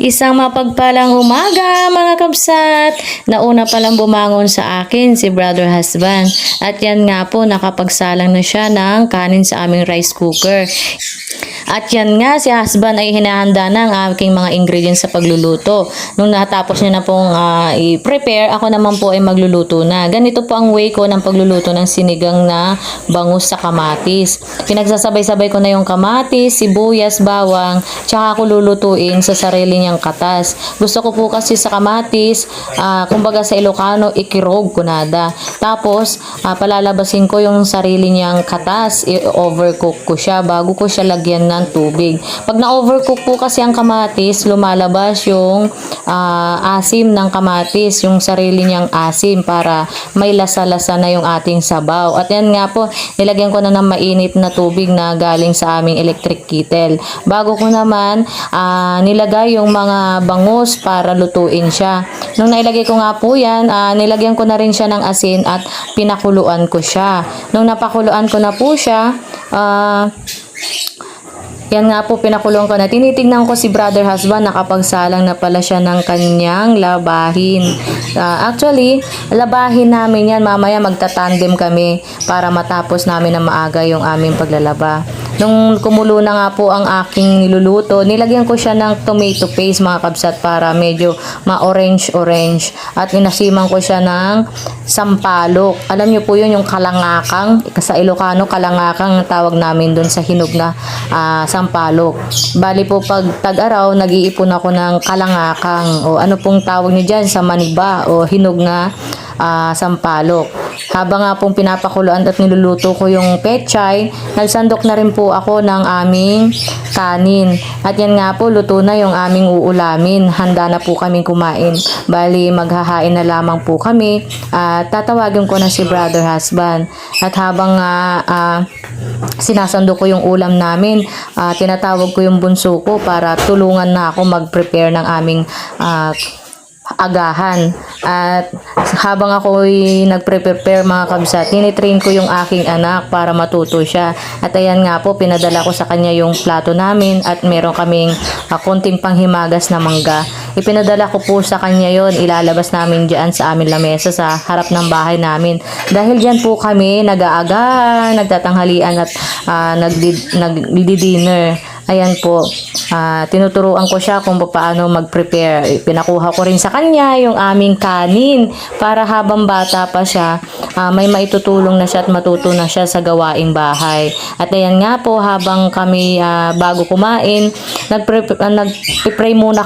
Isang mapagpalang umaga mga kabsat. Nauna palang bumangon sa akin si brother husband. At yan nga po, nakapagsalang na siya ng kanin sa aming rice cooker. At yan nga, si husband ay hinahanda ng aking mga ingredients sa pagluluto. Nung natapos niya na pong i-prepare, ako naman po ay magluluto na. Ganito po ang way ko ng pagluluto ng sinigang na bangus sa kamatis. Pinagsasabay-sabay ko na yung kamatis, sibuyas, bawang, tsaka ako lulutuin sa sarili niyang katas. Gusto ko po kasi sa kamatis, kumbaga sa Ilocano, ikirog kunada. Tapos, palalabasin ko yung sarili niyang katas, i-overcook ko siya bago ko siya lagyan ng tubig. Pag na-overcook po kasi ang kamatis, lumalabas yung asim ng kamatis, yung sarili niyang asim para may lasa-lasa na yung ating sabaw. At yan nga po, nilagyan ko na ng mainit na tubig na galing sa aming electric kettle. Bago ko naman nilagay yung mga bangus para lutuin siya. Nung nailagay ko nga po yan, nilagyan ko na rin siya ng asin at pinakuluan ko siya. Nung napakuluan ko na po siya, yan nga po, pinakuluan ko na. Tinitignan ko si brother husband, nakapagsalang na pala siya ng kanyang labahin. Actually, labahin namin yan. Mamaya magtatandem kami para matapos namin na maaga yung aming paglalaba. Nung kumulo na nga po ang aking niluluto, nilagyan ko siya ng tomato paste mga kabsat para medyo ma-orange-orange. At inasiman ko siya ng sampalok. Alam niyo po yun, yung kalangakang. Sa Ilocano, kalangakang ang tawag namin dun sa hinog na sampalok. Bali po pag tag-araw, nag-iipon ako ng kalangakang o ano pong tawag niyo dyan sa maniba o hinog na sampalok. Habang nga pong pinapakuluan at niluluto ko yung pechay, nagsandok na rin po ako ng aming kanin. At yan nga po, luto na yung aming uulamin. Handa na po kaming kumain. Bali, maghahain na lamang po kami. At tatawagin ko na si brother husband. At habang sinasando ko yung ulam namin, tinatawag ko yung bunso ko para tulungan na ako mag-prepare ng aming agahan. At habang ako nagpre-prepare mga kabsat, tinitrain ko yung aking anak para matuto siya. At ayan nga po, pinadala ko sa kanya yung plato namin at meron kaming konting panghimagas na mangga. Ipinadala ko po sa kanya yon, ilalabas namin dyan sa aming lamesa sa harap ng bahay namin. Dahil dyan po kami nag-aagahan, nagtatanghalian at nagdi-dinner. Ayan po, tinuturuan ko siya kung paano mag-prepare. Pinakuha ko rin sa kanya yung aming kanin para habang bata pa siya, may maitutulong na siya at matuto na siya sa gawaing bahay. At ayan nga po, habang kami bago kumain, nag-pray muna